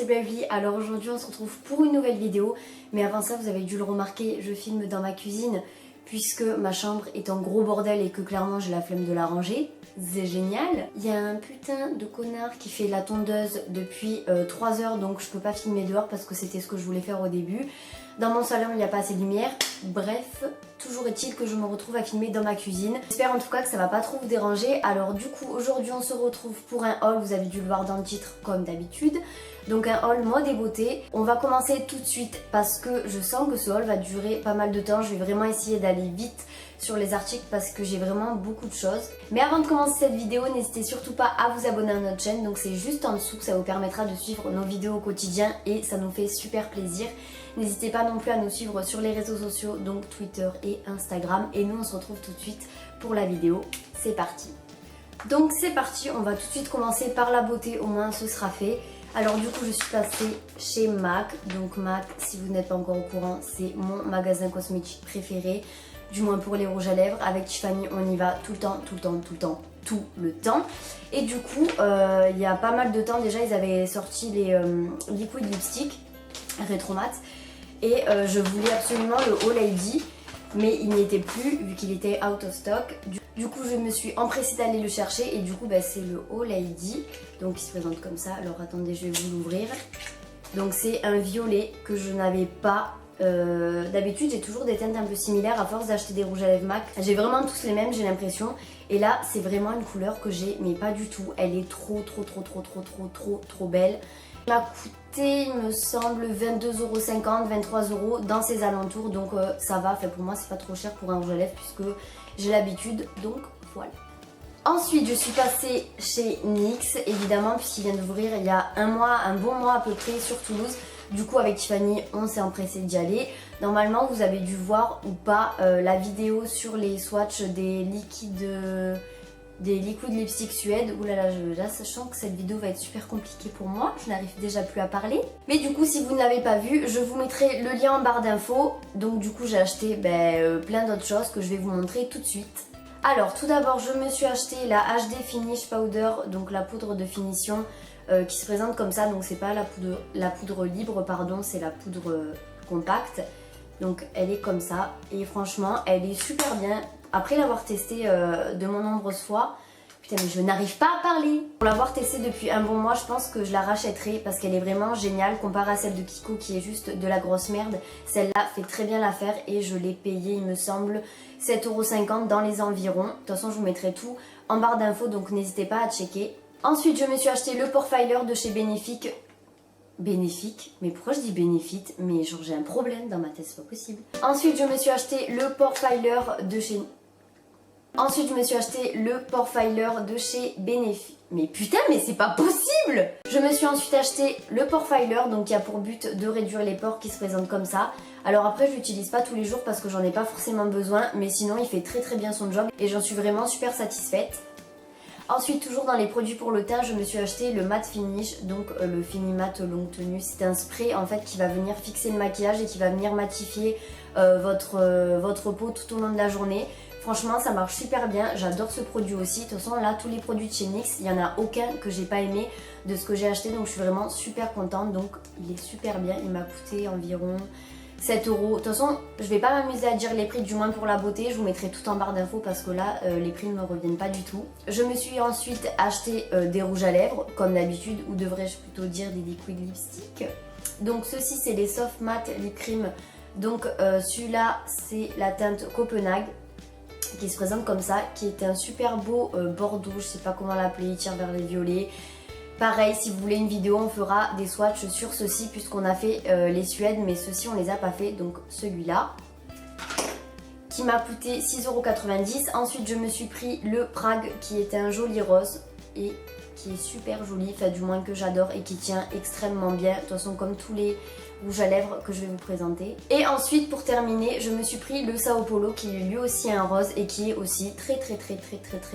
Bravely. Alors aujourd'hui on se retrouve pour une nouvelle vidéo, mais avant ça vous avez dû le remarquer, je filme dans ma cuisine puisque ma chambre est en gros bordel et que clairement j'ai la flemme de la ranger. C'est génial. Il y a un putain de connard qui fait la tondeuse depuis 3 heures, donc je peux pas filmer dehors parce que c'était ce que je voulais faire au début. Dans mon salon il n'y a pas assez de lumière. Bref, toujours est-il que je me retrouve à filmer dans ma cuisine. J'espère en tout cas que ça va pas trop vous déranger. Alors du coup aujourd'hui on se retrouve pour un haul, vous avez dû le voir dans le titre comme d'habitude. Donc un haul mode et beauté. On va commencer tout de suite parce que je sens que ce haul va durer pas mal de temps. Je vais vraiment essayer d'aller vite sur les articles parce que j'ai vraiment beaucoup de choses. Mais avant de commencer cette vidéo, n'hésitez surtout pas à vous abonner à notre chaîne. Donc c'est juste en dessous, ça vous permettra de suivre nos vidéos au quotidien et ça nous fait super plaisir. N'hésitez pas non plus à nous suivre sur les réseaux sociaux, donc Twitter et Instagram. Et nous on se retrouve tout de suite pour la vidéo. C'est parti. Donc c'est parti, on va tout de suite commencer par la beauté, au moins ce sera fait. Alors du coup je suis passée chez MAC. Donc MAC, si vous n'êtes pas encore au courant, c'est mon magasin cosmétique préféré. Du moins pour les rouges à lèvres. Avec Tiffany on y va tout le temps, tout le temps. Et du coup il y a pas mal de temps déjà ils avaient sorti les liquid lipstick rétro mat. Et je voulais absolument le All Lady, mais il n'y était plus vu qu'il était out of stock. Du coup je me suis empressée d'aller le chercher et du coup c'est le All Lady. Donc il se présente comme ça. Alors attendez, je vais vous l'ouvrir. Donc c'est un violet que je n'avais pas. D'habitude j'ai toujours des teintes un peu similaires à force d'acheter des rouges à lèvres MAC. J'ai vraiment tous les mêmes, j'ai l'impression. Et là c'est vraiment une couleur que j'ai mais pas du tout. Elle est trop belle. Elle m'a coûté il me semble 22,50€, 23€ dans ces alentours. Donc ça va, pour moi c'est pas trop cher pour un rouge à lèvres puisque j'ai l'habitude. Donc voilà. Ensuite je suis passée chez NYX évidemment puisqu'il vient d'ouvrir il y a un bon mois à peu près sur Toulouse. Du coup avec Tiffany on s'est empressé d'y aller. Normalement vous avez dû voir ou pas la vidéo sur les swatchs des liquid lipstick Suède. Oulala, là sachant que cette vidéo va être super compliquée pour moi, je n'arrive déjà plus à parler. Mais du coup si vous ne l'avez pas vu, je vous mettrai le lien en barre d'infos. Donc du coup j'ai acheté plein d'autres choses que je vais vous montrer tout de suite. Alors tout d'abord je me suis acheté la HD Finish Powder, donc la poudre de finition qui se présente comme ça. Donc c'est pas la poudre libre pardon, c'est la poudre compacte. Donc elle est comme ça et franchement elle est super bien. Après l'avoir testée de mon nombreuses fois, putain mais je n'arrive pas à parler. Pour l'avoir testée depuis un bon mois, je pense que je la rachèterai parce qu'elle est vraiment géniale comparée à celle de Kiko qui est juste de la grosse merde. Celle-là fait très bien l'affaire et je l'ai payée il me semble 7,50€ dans les environs. De toute façon je vous mettrai tout en barre d'infos donc n'hésitez pas à checker. Ensuite je me suis acheté le Pore-Filer de chez Benefit. Mais pourquoi je dis Benefit? Mais genre j'ai un problème dans ma tête, c'est pas possible. Ensuite je me suis acheté le Pore-Filer de chez... Benefit. Mais putain mais c'est pas possible! Je me suis ensuite acheté le Pore-Filer donc qui a pour but de réduire les pores qui se présentent comme ça. Alors après je l'utilise pas tous les jours parce que j'en ai pas forcément besoin, mais sinon il fait très bien son job et j'en suis vraiment super satisfaite. Ensuite toujours dans les produits pour le teint je me suis acheté le Matte Finish, donc le Fini Matte longue tenue. C'est un spray en fait qui va venir fixer le maquillage et qui va venir matifier votre peau tout au long de la journée. Franchement ça marche super bien, j'adore ce produit aussi. De toute façon là tous les produits de chez NYX, il n'y en a aucun que j'ai pas aimé de ce que j'ai acheté. Donc je suis vraiment super contente, donc il est super bien. Il m'a coûté environ 7€. De toute façon je vais pas m'amuser à dire les prix, du moins pour la beauté. Je vous mettrai tout en barre d'infos parce que là les prix ne me reviennent pas du tout. Je me suis ensuite acheté des rouges à lèvres comme d'habitude, ou devrais-je plutôt dire des liquid lipstick. Donc ceux-ci c'est les Soft Matte Lip Cream. Donc celui-là c'est la teinte Copenhague qui se présente comme ça, qui est un super beau bordeaux, je sais pas comment l'appeler, il tire vers les violets. Pareil, si vous voulez une vidéo, on fera des swatchs sur ceux-ci puisqu'on a fait les Suèdes, mais ceux-ci on les a pas fait. Donc celui-là qui m'a coûté 6,90€. Ensuite je me suis pris le Prague qui est un joli rose et qui est super joli, enfin du moins que j'adore et qui tient extrêmement bien. De toute façon comme tous les rouges à lèvres que je vais vous présenter. Et ensuite pour terminer je me suis pris le Sao Paulo qui est lui aussi un rose et qui est aussi très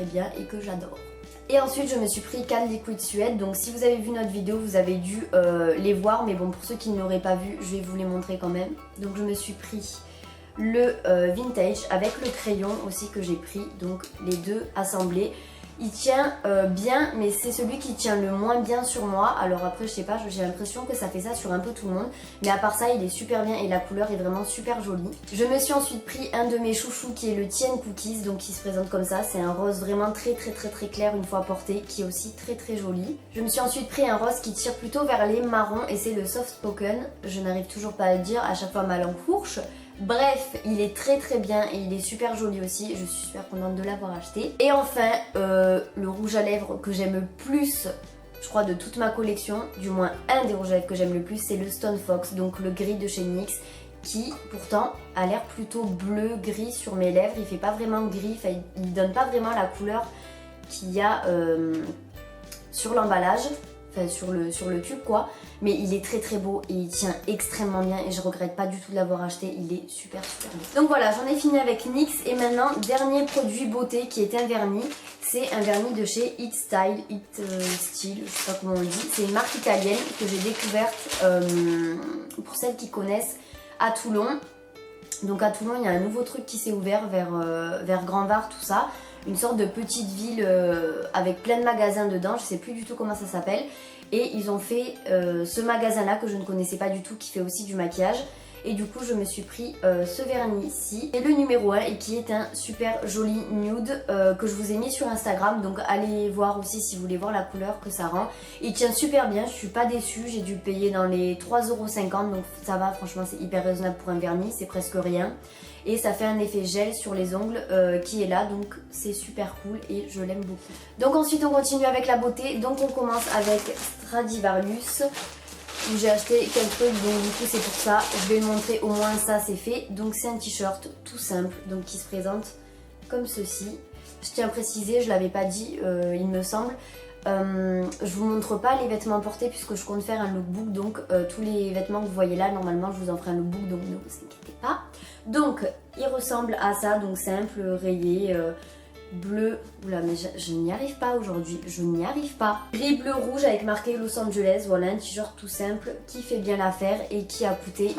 bien et que j'adore. Et ensuite je me suis pris 4 liquides Suède. Donc si vous avez vu notre vidéo vous avez dû les voir, mais bon pour ceux qui ne l'auraient pas vu je vais vous les montrer quand même. Donc je me suis pris le Vintage avec le crayon aussi que j'ai pris, donc les deux assemblés. il tient bien, mais c'est celui qui tient le moins bien sur moi. Alors après, je sais pas, j'ai l'impression que ça fait ça sur un peu tout le monde. Mais à part ça, il est super bien et la couleur est vraiment super jolie. Je me suis ensuite pris un de mes chouchous qui est le Tien Cookies, donc qui se présente comme ça. C'est un rose vraiment très clair une fois porté, qui est aussi très joli. Je me suis ensuite pris un rose qui tire plutôt vers les marrons et c'est le Soft Spoken. Je n'arrive toujours pas à le dire, à chaque fois ma langue fourche. Bref, il est très bien et il est super joli aussi, je suis super contente de l'avoir acheté. Et enfin, le rouge à lèvres que j'aime le plus, je crois de toute ma collection, du moins un des rouges à lèvres que j'aime le plus, c'est le Stone Fox, donc le gris de chez NYX, qui pourtant a l'air plutôt bleu-gris sur mes lèvres, il fait pas vraiment gris, enfin, il donne pas vraiment la couleur qu'il y a sur l'emballage. Enfin, sur le tube quoi, mais il est très beau et il tient extrêmement bien et je regrette pas du tout de l'avoir acheté, il est super beau. Donc voilà, j'en ai fini avec NYX et maintenant dernier produit beauté qui est un vernis, c'est un vernis de chez It Style, je sais pas comment on le dit, c'est une marque italienne que j'ai découverte pour celles qui connaissent à Toulon. Donc à Toulon il y a un nouveau truc qui s'est ouvert vers Grand Var, tout ça. Une sorte de petite ville avec plein de magasins dedans, je sais plus du tout comment ça s'appelle. Et ils ont fait ce magasin là que je ne connaissais pas du tout, qui fait aussi du maquillage. Et du coup je me suis pris ce vernis-ci, et le numéro 1 et qui est un super joli nude que je vous ai mis sur Instagram. Donc allez voir aussi si vous voulez voir la couleur que ça rend. Il tient super bien, je suis pas déçue, j'ai dû payer dans les 3,50 € donc ça va, franchement c'est hyper raisonnable pour un vernis, c'est presque rien. Et ça fait un effet gel sur les ongles qui est là, donc c'est super cool et je l'aime beaucoup. Donc ensuite on continue avec la beauté, donc on commence avec Stradivarius où j'ai acheté quelques trucs, donc du coup c'est pour ça, je vais le montrer, au moins ça c'est fait. Donc c'est un t-shirt tout simple, donc qui se présente comme ceci. Je tiens à préciser, je l'avais pas dit il me semble, je vous montre pas les vêtements portés puisque je compte faire un lookbook, donc tous les vêtements que vous voyez là, normalement je vous en ferai un lookbook, donc ne vous inquiétez pas. Donc il ressemble à ça, donc simple, rayé, bleu, oula mais je n'y arrive pas aujourd'hui, je n'y arrive pas. Gris, bleu, rouge avec marqué Los Angeles, voilà un t-shirt tout simple qui fait bien l'affaire et qui a coûté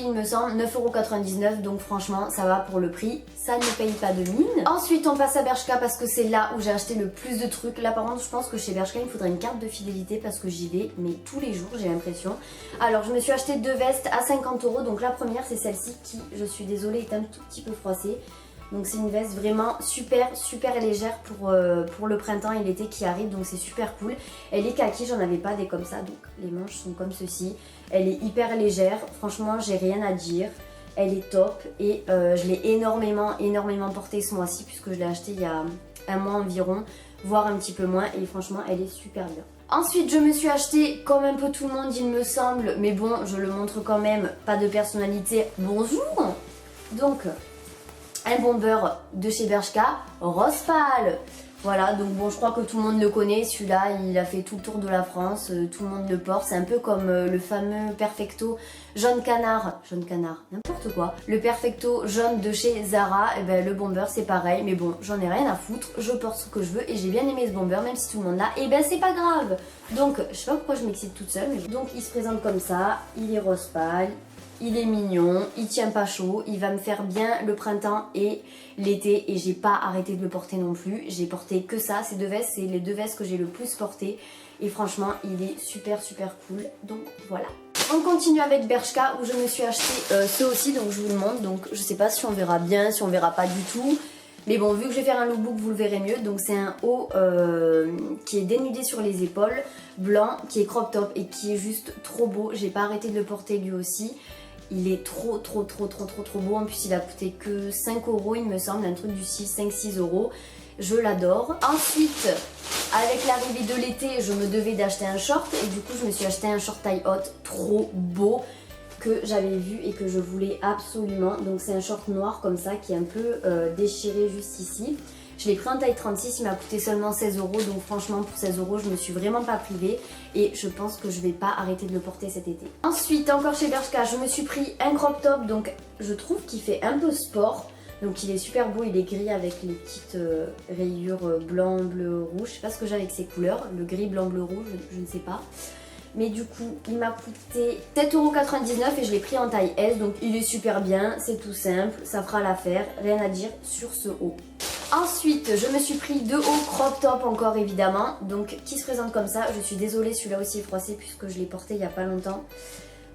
il me semble 9,99 €, donc franchement ça va pour le prix, ça ne paye pas de mine. Ensuite on passe à Bershka parce que c'est là où j'ai acheté le plus de trucs. Là par contre je pense que chez Bershka il me faudrait une carte de fidélité parce que j'y vais mais tous les jours j'ai l'impression. Alors je me suis acheté deux vestes à 50 €, donc la première c'est celle-ci qui, je suis désolée, est un tout petit peu froissée. Donc c'est une veste vraiment super légère pour le printemps et l'été qui arrive, donc c'est super cool. Elle est kaki, j'en avais pas des comme ça, donc les manches sont comme ceci. Elle est hyper légère, franchement j'ai rien à dire. Elle est top et je l'ai énormément portée ce mois-ci puisque je l'ai achetée il y a un mois environ, voire un petit peu moins, et franchement elle est super bien. Ensuite je me suis acheté, comme un peu tout le monde il me semble, mais bon je le montre quand même, pas de personnalité, bonjour. Donc un bomber de chez Bershka, rose pâle. Voilà, donc bon je crois que tout le monde le connaît, celui-là il a fait tout le tour de la France, tout le monde le porte, c'est un peu comme le fameux Perfecto jaune canard, n'importe quoi. Le Perfecto jaune de chez Zara, et ben le bomber c'est pareil, mais bon j'en ai rien à foutre, je porte ce que je veux et j'ai bien aimé ce bomber même si tout le monde l'a, et ben c'est pas grave. Donc je sais pas pourquoi je m'excite toute seule, mais donc il se présente comme ça, il est rose pâle. Il est mignon, il tient pas chaud, il va me faire bien le printemps et l'été et j'ai pas arrêté de le porter non plus. J'ai porté que ça, ces deux vestes, c'est les deux vestes que j'ai le plus portées et franchement il est super cool, donc voilà. On continue avec Bershka où je me suis acheté ceux aussi, donc je vous le montre, donc je sais pas si on verra bien, si on verra pas du tout. Mais bon, vu que je vais faire un lookbook, vous le verrez mieux. Donc c'est un haut qui est dénudé sur les épaules, blanc, qui est crop top et qui est juste trop beau. J'ai pas arrêté de le porter lui aussi. Il est trop beau. En plus il a coûté que 5 € il me semble, un truc du 5-6 €. Je l'adore. Ensuite, avec l'arrivée de l'été, je me devais d'acheter un short et du coup je me suis acheté un short taille haute trop beau que j'avais vu et que je voulais absolument. Donc c'est un short noir comme ça qui est un peu déchiré juste ici. Je l'ai pris en taille 36, il m'a coûté seulement 16 €, donc franchement pour 16 € je me suis vraiment pas privée et je pense que je vais pas arrêter de le porter cet été. Ensuite encore chez Bershka, je me suis pris un crop top, donc je trouve qu'il fait un peu sport. Donc il est super beau, il est gris avec les petites rayures blanc, bleu, rouge. Je sais pas ce que j'ai avec ces couleurs, le gris, blanc, bleu, rouge, je ne sais pas. Mais du coup, il m'a coûté 7,99€ et je l'ai pris en taille S. Donc il est super bien, c'est tout simple, ça fera l'affaire. Rien à dire sur ce haut. Ensuite, je me suis pris 2 hauts crop top encore évidemment. Donc qui se présente comme ça. Je suis désolée, celui-là aussi est froissé puisque je l'ai porté il n'y a pas longtemps.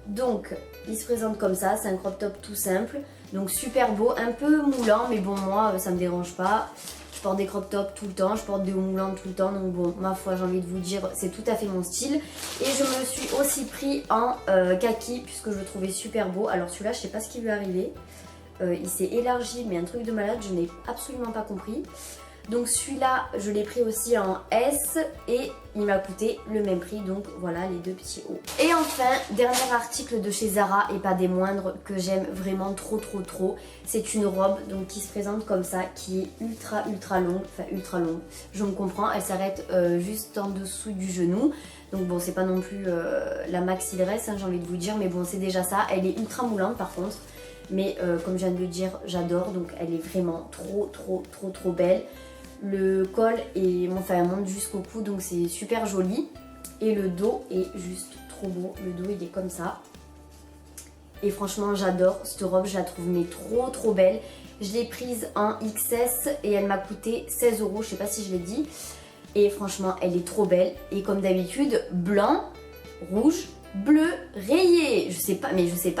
Donc il se présente comme ça, c'est un crop top tout simple. Donc super beau, un peu moulant, mais bon moi ça me dérange pas. Je porte des crop tops tout le temps, je porte des hauts moulants tout le temps, donc bon, ma foi, j'ai envie de vous dire, c'est tout à fait mon style. Et je me suis aussi pris en kaki, puisque je le trouvais super beau. Alors celui-là, je sais pas ce qui lui est arrivé. Il s'est élargi, mais un truc de malade, je n'ai absolument pas compris. Donc celui-là, je l'ai pris aussi en S et il m'a coûté le même prix. Donc voilà les 2 petits hauts. Et enfin, dernier article de chez Zara et pas des moindres que j'aime vraiment trop. C'est une robe donc qui se présente comme ça, qui est ultra longue. Enfin ultra longue, je me comprends. Elle s'arrête juste en dessous du genou. Donc bon, c'est pas non plus la maxi-dress, hein, j'ai envie de vous dire. Mais bon, c'est déjà ça. Elle est ultra moulante par contre. Mais comme je viens de le dire, j'adore. Donc elle est vraiment trop belle. Le col monte jusqu'au cou, donc c'est super joli. Et le dos est juste trop beau. Le dos il est comme ça. Et franchement j'adore cette robe, je la trouve mais trop belle. Je l'ai prise en XS et elle m'a coûté 16€, je sais pas si je l'ai dit. Et franchement elle est trop belle. Et comme d'habitude, blanc, rouge, bleu, rayé. Je sais pas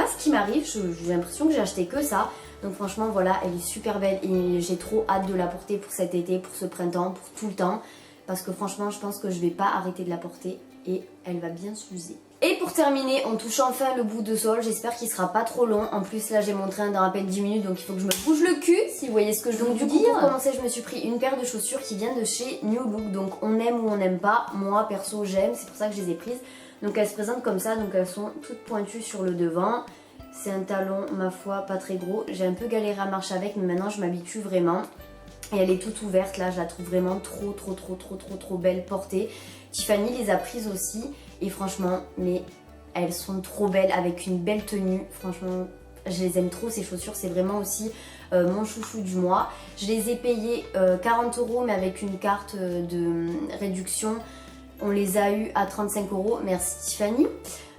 ce qui m'arrive, j'ai l'impression que j'ai acheté que ça. Donc franchement voilà, elle est super belle et j'ai trop hâte de la porter pour cet été, pour ce printemps, pour tout le temps. Parce que franchement je pense que je vais pas arrêter de la porter et elle va bien s'user. Et pour terminer, on touche enfin le bout de sol, j'espère qu'il sera pas trop long. En plus là j'ai mon train dans à peine 10 minutes donc il faut que je me bouge le cul si vous voyez ce que je veux vous dire. Pour commencer je me suis pris une paire de chaussures qui vient de chez New Look. Donc on aime ou on n'aime pas, moi perso j'aime, c'est pour ça que je les ai prises. Donc elles se présentent comme ça, donc elles sont toutes pointues sur le devant. C'est un talon, ma foi, pas très gros. J'ai un peu galéré à marcher avec, mais maintenant je m'habitue vraiment. Et elle est toute ouverte, là, je la trouve vraiment trop belle portée. Tiffany les a prises aussi. Et franchement, mais elles sont trop belles avec une belle tenue. Franchement, je les aime trop ces chaussures. C'est vraiment aussi mon chouchou du mois. Je les ai payées 40€, mais avec une carte de réduction. On les a eu à 35€. Merci Tiffany.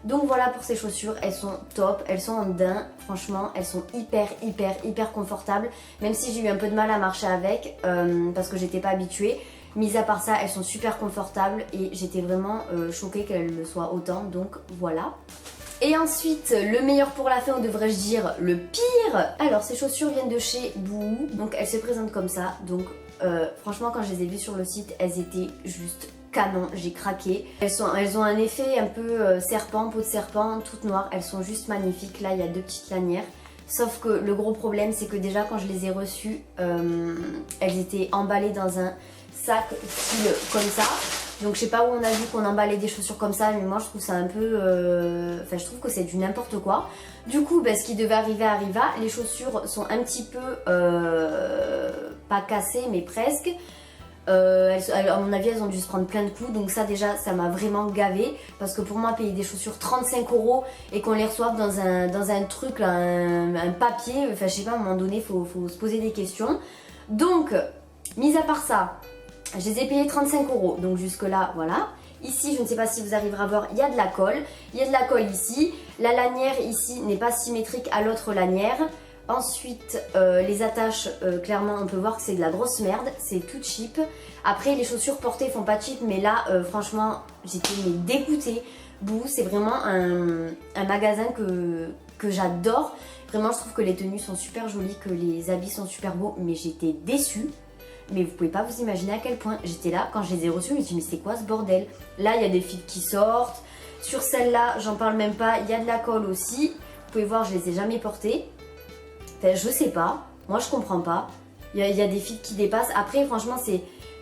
Donc voilà pour ces chaussures, elles sont top, elles sont en daim, franchement elles sont hyper confortables. Même si j'ai eu un peu de mal à marcher avec parce que j'étais pas habituée. Mis à part ça, elles sont super confortables et j'étais vraiment choquée qu'elles le soient autant, donc voilà. Et ensuite, le meilleur pour la fin, ou devrais-je dire le pire. Alors ces chaussures viennent de chez Boohoo, donc elles se présentent comme ça. Donc franchement quand je les ai vues sur le site, elles étaient juste canon, j'ai craqué. Elles ont un effet un peu serpent, peau de serpent, toutes noires. Elles sont juste magnifiques. Là, il y a 2 petites lanières. Sauf que le gros problème, c'est que déjà quand je les ai reçues, elles étaient emballées dans un sac style comme ça. Donc je sais pas où on a vu qu'on emballait des chaussures comme ça, mais moi je trouve ça un peu... Enfin je trouve que c'est du n'importe quoi. Du coup, ce qui devait arriver arriva. Les chaussures sont un petit peu... pas cassées, mais presque. À mon avis elles ont dû se prendre plein de coups, donc ça déjà ça m'a vraiment gavé parce que pour moi payer des chaussures 35€ et qu'on les reçoive dans un truc là, un papier, enfin je sais pas, à un moment donné faut se poser des questions. Donc mis à part ça, je les ai payés 35€, donc jusque là voilà. Ici je ne sais pas si vous arriverez à voir, il y a de la colle, ici, la lanière ici n'est pas symétrique à l'autre lanière. Ensuite, les attaches, clairement, on peut voir que c'est de la grosse merde, c'est tout cheap. Après, les chaussures portées font pas cheap, mais là, franchement, j'étais dégoûtée. Boohoo, c'est vraiment un magasin que j'adore. Vraiment, je trouve que les tenues sont super jolies, que les habits sont super beaux, mais j'étais déçue. Mais vous pouvez pas vous imaginer à quel point j'étais là, quand je les ai reçus, je me suis dit, mais c'est quoi ce bordel? Là, il y a des fils qui sortent. Sur celle-là, j'en parle même pas, il y a de la colle aussi. Vous pouvez voir, je les ai jamais portées. Enfin, je sais pas, moi je comprends pas. Il y a des fils qui dépassent. Après, franchement,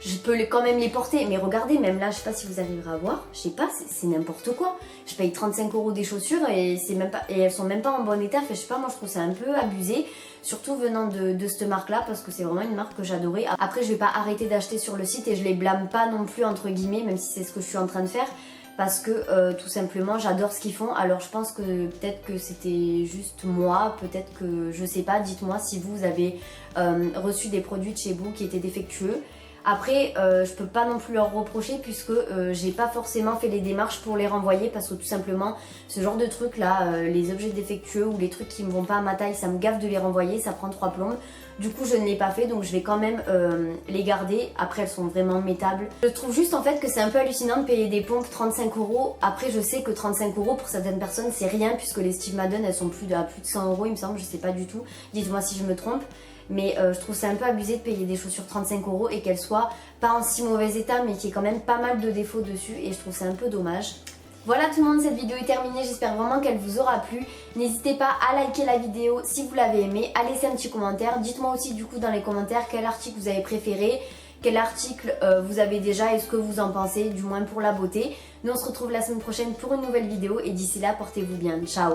je peux quand même les porter. Mais regardez, même là, je sais pas si vous arriverez à voir. Je sais pas, c'est n'importe quoi. Je paye 35€ des chaussures et elles sont même pas en bon état. Enfin, je sais pas, moi je trouve ça un peu abusé. Surtout venant de cette marque-là, parce que c'est vraiment une marque que j'adorais. Après, je vais pas arrêter d'acheter sur le site et je les blâme pas non plus, entre guillemets, même si c'est ce que je suis en train de faire. Parce que tout simplement j'adore ce qu'ils font. Alors je pense que peut-être que c'était juste moi, peut-être que je sais pas, dites-moi si vous avez reçu des produits de chez vous qui étaient défectueux. Après, je peux pas non plus leur reprocher puisque j'ai pas forcément fait les démarches pour les renvoyer parce que tout simplement, ce genre de trucs là, les objets défectueux ou les trucs qui me vont pas à ma taille, ça me gaffe de les renvoyer, ça prend 3 plombes. Du coup, je ne l'ai pas fait, donc je vais quand même les garder. Après, elles sont vraiment métables. Je trouve juste en fait que c'est un peu hallucinant de payer des pompes 35 €. Après, je sais que 35 € pour certaines personnes, c'est rien puisque les Steve Madden, elles sont à plus de 100 €, il me semble, je sais pas du tout. Dites-moi si je me trompe. Mais je trouve ça un peu abusé de payer des chaussures 35 € et qu'elles soient pas en si mauvais état mais qu'il y ait quand même pas mal de défauts dessus et je trouve ça un peu dommage. Voilà tout le monde, cette vidéo est terminée, j'espère vraiment qu'elle vous aura plu. N'hésitez pas à liker la vidéo si vous l'avez aimée, à laisser un petit commentaire. Dites-moi aussi du coup dans les commentaires quel article vous avez préféré, quel article vous avez déjà et ce que vous en pensez, du moins pour la beauté. Nous on se retrouve la semaine prochaine pour une nouvelle vidéo et d'ici là portez-vous bien, ciao.